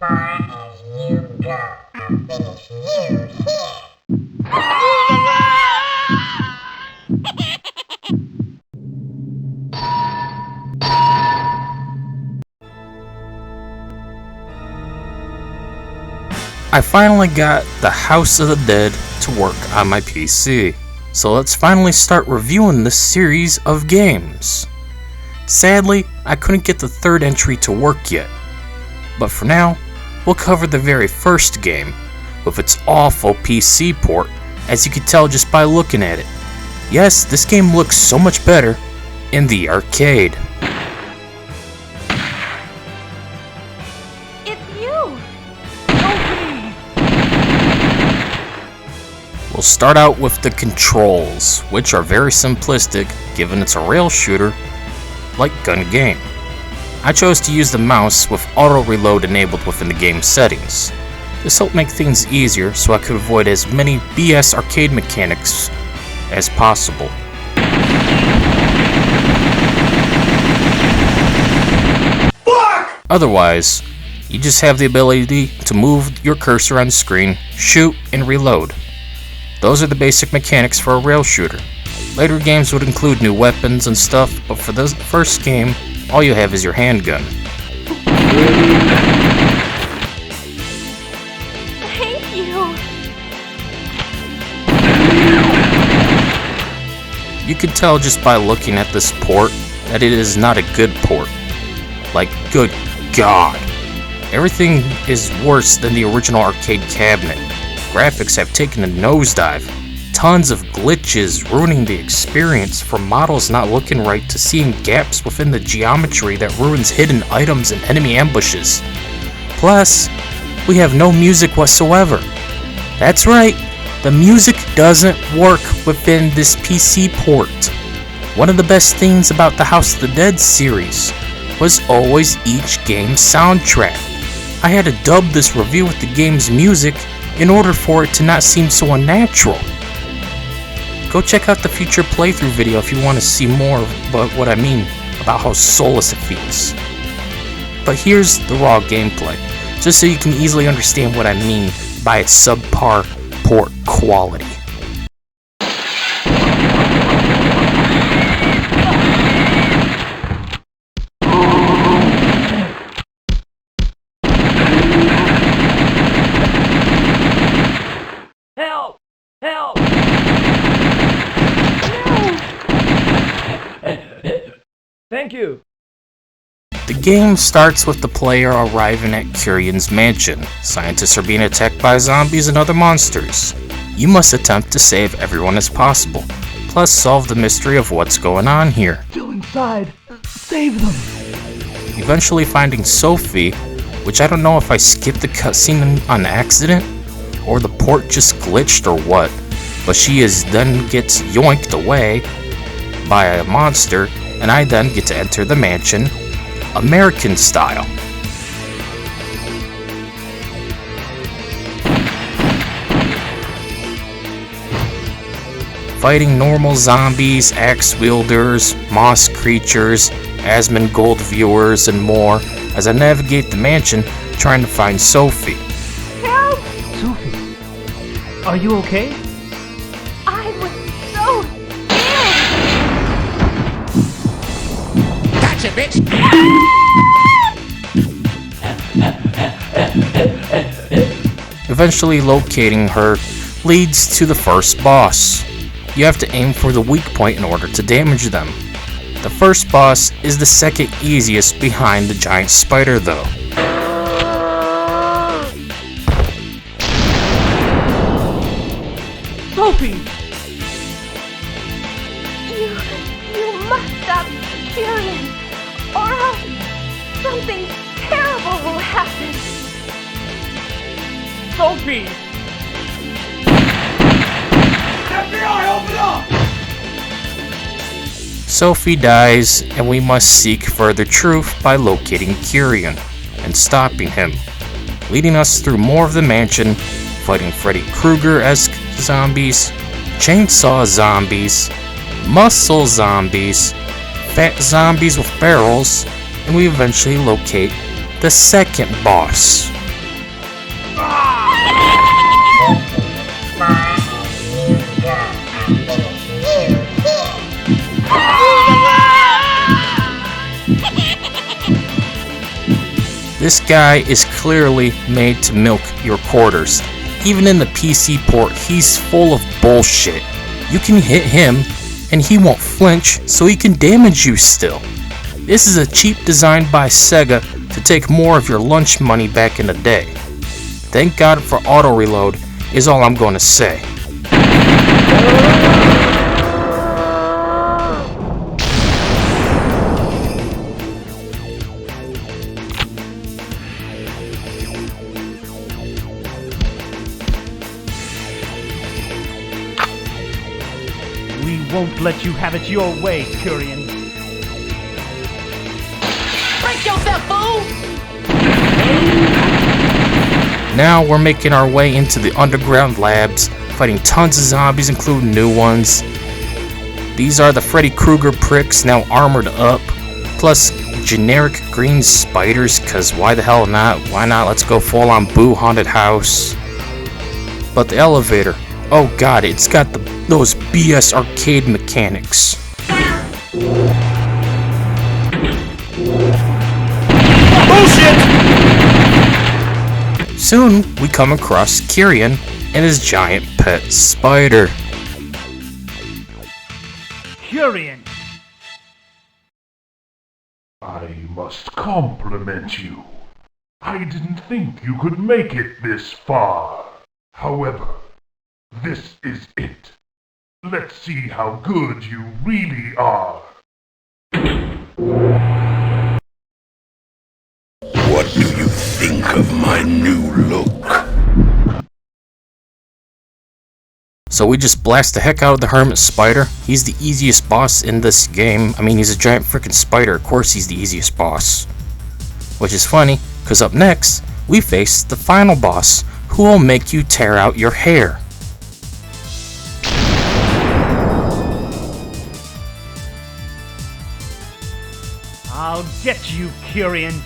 far as you go. I'll finish you here. I finally got the House of the Dead to work on my PC, so let's finally start reviewing this series of games. Sadly, I couldn't get the third entry to work yet, but for now, we'll cover the very first game, with its awful PC port, as you can tell just by looking at it. Yes, this game looks so much better in the arcade. We'll start out with the controls, which are very simplistic given it's a rail shooter like gun game. I chose to use the mouse with auto reload enabled within the game settings. This helped make things easier so I could avoid as many BS arcade mechanics as possible. Otherwise, you just have the ability to move your cursor on the screen, shoot, and reload. Those are the basic mechanics for a rail shooter. Later games would include new weapons and stuff, but for the first game, all you have is your handgun. Thank you. You can tell just by looking at this port that it is not a good port. Like, good God. Everything is worse than the original arcade cabinet. Graphics have taken a nosedive. Tons of glitches ruining the experience, from models not looking right to seeing gaps within the geometry that ruins hidden items and enemy ambushes. Plus, we have no music whatsoever. That's right, the music doesn't work within this PC port. One of the best things about the House of the Dead series was always each game's soundtrack. I had to dub this review with the game's music in order for it to not seem so unnatural. Go check out the future playthrough video if you want to see more about what I mean about how soulless it feels. But here's the raw gameplay, just so you can easily understand what I mean by its subpar port quality. Help! Help! Thank you. The game starts with the player arriving at Curien's mansion. Scientists are being attacked by zombies and other monsters. You must attempt to save everyone as possible, plus solve the mystery of what's going on here. Still inside. Save them. Eventually finding Sophie, which I don't know if I skipped the cutscene on accident, or the port just glitched or what, but then gets yoinked away by a monster, and I then get to enter the mansion American style. Fighting normal zombies, axe wielders, moss creatures, Asmongold viewers, and more as I navigate the mansion trying to find Sophie. Help! Sophie, are you okay? I was so scared! Gotcha, bitch! Eventually locating her leads to the first boss. You have to aim for the weak point in order to damage them. The first boss is the second easiest behind the giant spider though. Sophie! You must stop Curien, or else something terrible will happen. Sophie! FBI, open up! Sophie dies, and we must seek further truth by locating Curien and stopping him, leading us through more of the mansion, fighting Freddy Krueger-esque zombies, chainsaw zombies, muscle zombies, fat zombies with barrels, and we eventually locate the second boss, This guy is clearly made to milk your quarters. Even in the PC port, he's full of bullshit. You can hit him, and he won't flinch, so he can damage you still. This is a cheap design by Sega to take more of your lunch money back in the day. Thank God for auto reload is all I'm going to say. We won't let you have it your way, Curien. Break yourself, fool! Now we're making our way into the underground labs, fighting tons of zombies, including new ones. These are the Freddy Krueger pricks, now armored up, plus generic green spiders, cause why the hell not? Why not? Let's go full on Boo Haunted House. But the elevator, oh god, it's got those BS arcade mechanics. Bullshit! Soon, we come across Curien and his giant pet spider. Curien! I must compliment you. I didn't think you could make it this far. However, this is it. Let's see how good you really are. What do you think of my new look? So we just blast the heck out of the Hermit Spider. He's the easiest boss in this game. I mean, he's a giant freaking spider. Of course he's the easiest boss. Which is funny, because up next, we face the final boss, who will make you tear out your hair. I'll get you, Curien.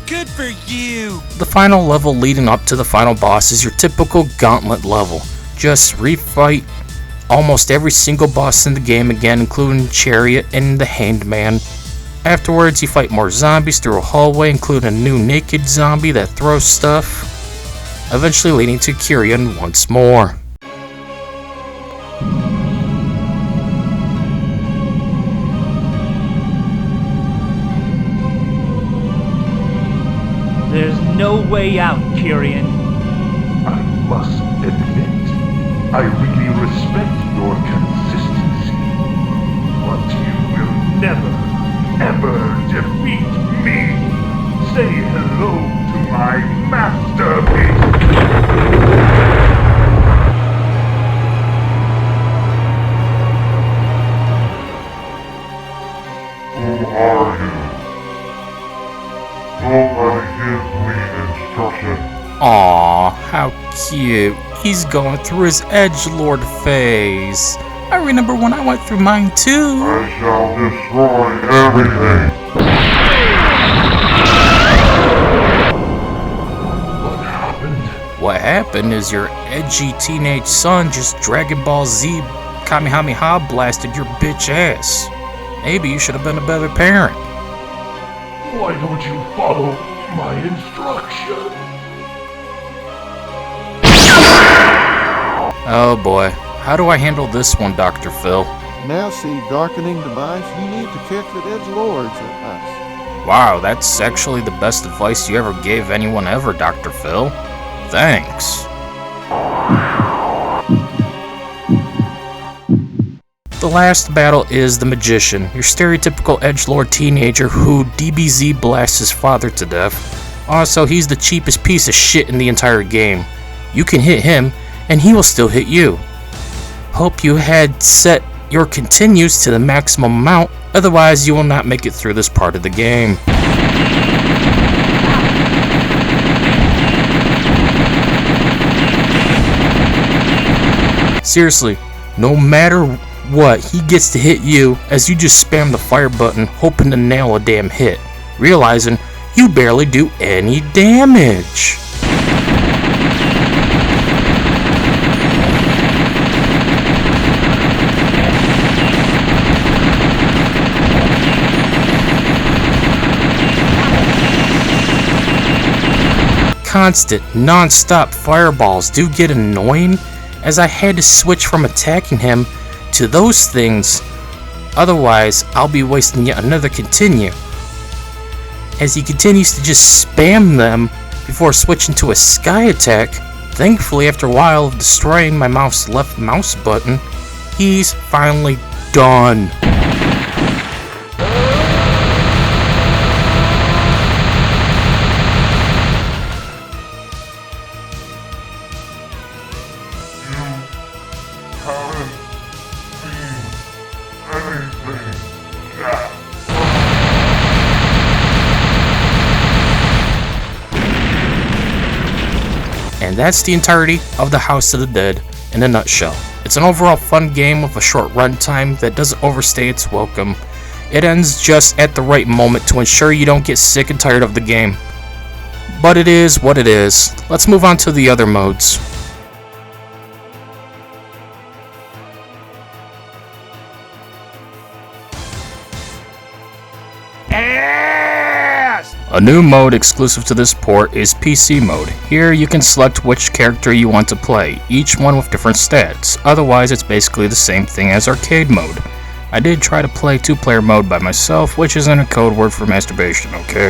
Good for you! The final level leading up to the final boss is your typical gauntlet level. Just refight almost every single boss in the game again, including Chariot and the Hanged Man. Afterwards, you fight more zombies through a hallway, including a new naked zombie that throws stuff, eventually leading to Curien once more. There's no way out, Curien. I must admit, I really respect your consistency. But you will never, ever defeat me. Say hello to my masterpiece. Who are you? Nobody gives me instructions. Aww, how cute. He's going through his edgelord phase. I remember when I went through mine too. I shall destroy everything. What happened? What happened is your edgy teenage son just Dragon Ball Z Kamehameha blasted your bitch ass. Maybe you should have been a better parent. Why don't you follow my instructions? Oh boy, how do I handle this one, Dr. Phil? Now see, Darkening Demise, you need to kick the edgelords at us. Wow, that's actually the best advice you ever gave anyone ever, Dr. Phil. Thanks. The last battle is the Magician, your stereotypical edgelord teenager who DBZ blasts his father to death. Also, he's the cheapest piece of shit in the entire game. You can hit him, and he will still hit you. Hope you had set your continues to the maximum amount, otherwise you will not make it through this part of the game. Seriously, no matter what, he gets to hit you as you just spam the fire button hoping to nail a damn hit, realizing you barely do any damage. constant, non-stop fireballs do get annoying, as I had to switch from attacking him to those things, otherwise I'll be wasting yet another continue, as he continues to just spam them before switching to a sky attack. Thankfully, after a while of destroying my left mouse button, he's finally done. And that's the entirety of the House of the Dead in a nutshell. It's an overall fun game with a short runtime that doesn't overstay its welcome. It ends just at the right moment to ensure you don't get sick and tired of the game. But it is what it is. Let's move on to the other modes. A new mode exclusive to this port is PC mode. Here you can select which character you want to play, each one with different stats. Otherwise, it's basically the same thing as arcade mode. I did try to play 2-player mode by myself, which isn't a code word for masturbation, okay?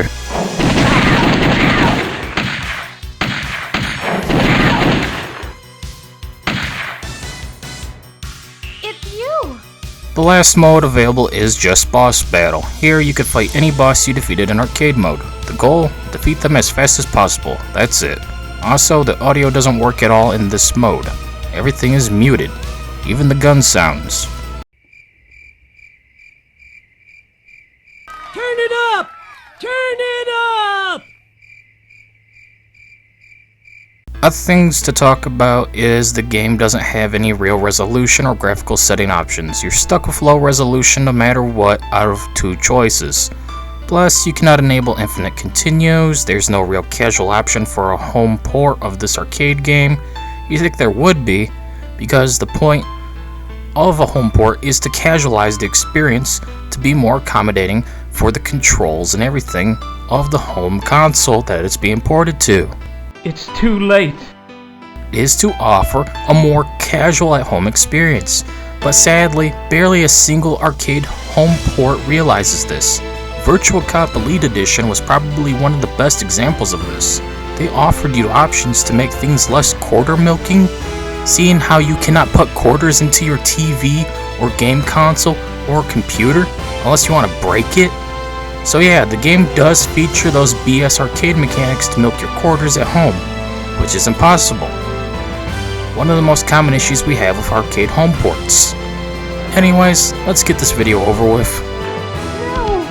It's you! The last mode available is just boss battle. Here you can fight any boss you defeated in arcade mode. The goal? Defeat them as fast as possible. That's it. Also, the audio doesn't work at all in this mode. Everything is muted, even the gun sounds. Turn it up! Turn it up! Other things to talk about is the game doesn't have any real resolution or graphical setting options. You're stuck with low resolution no matter what out of 2 choices. Plus, you cannot enable infinite continues. There's no real casual option for a home port of this arcade game. You think there would be, because the point of a home port is to casualize the experience to be more accommodating for the controls and everything of the home console that it's being ported to. It's too late. Is to offer a more casual at-home experience, but sadly, barely a single arcade home port realizes this. Virtual Cop Elite Edition was probably one of the best examples of this. They offered you options to make things less quarter milking, seeing how you cannot put quarters into your TV or game console or computer unless you want to break it. So yeah, the game does feature those BS arcade mechanics to milk your quarters at home, which is impossible. One of the most common issues we have with arcade home ports. Anyways, let's get this video over with. No!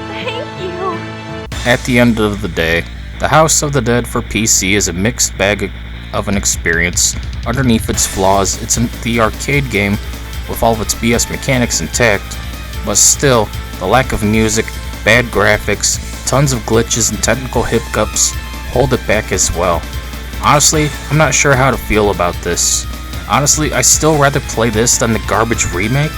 Thank you! At the end of the day, the House of the Dead for PC is a mixed bag of an experience. Underneath its flaws, it's the arcade game with all of its BS mechanics intact, but still, the lack of music, bad graphics, tons of glitches and technical hiccups hold it back as well. Honestly, I'm not sure how to feel about this. Honestly, I still rather play this than the garbage remake,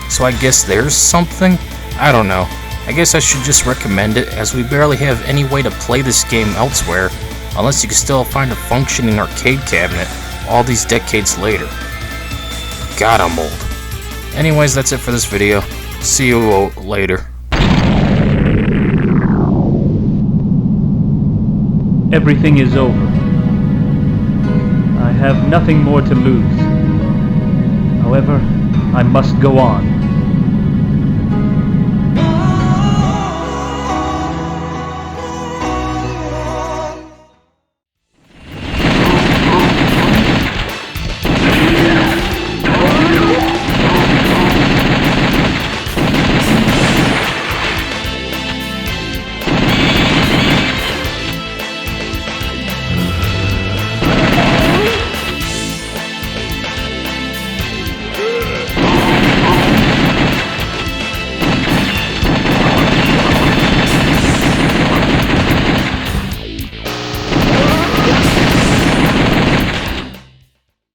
so I guess there's something? I don't know. I guess I should just recommend it, as we barely have any way to play this game elsewhere, unless you can still find a functioning arcade cabinet all these decades later. God, I'm old. Anyways, that's it for this video. See you later. Everything is over. I have nothing more to lose. However, I must go on.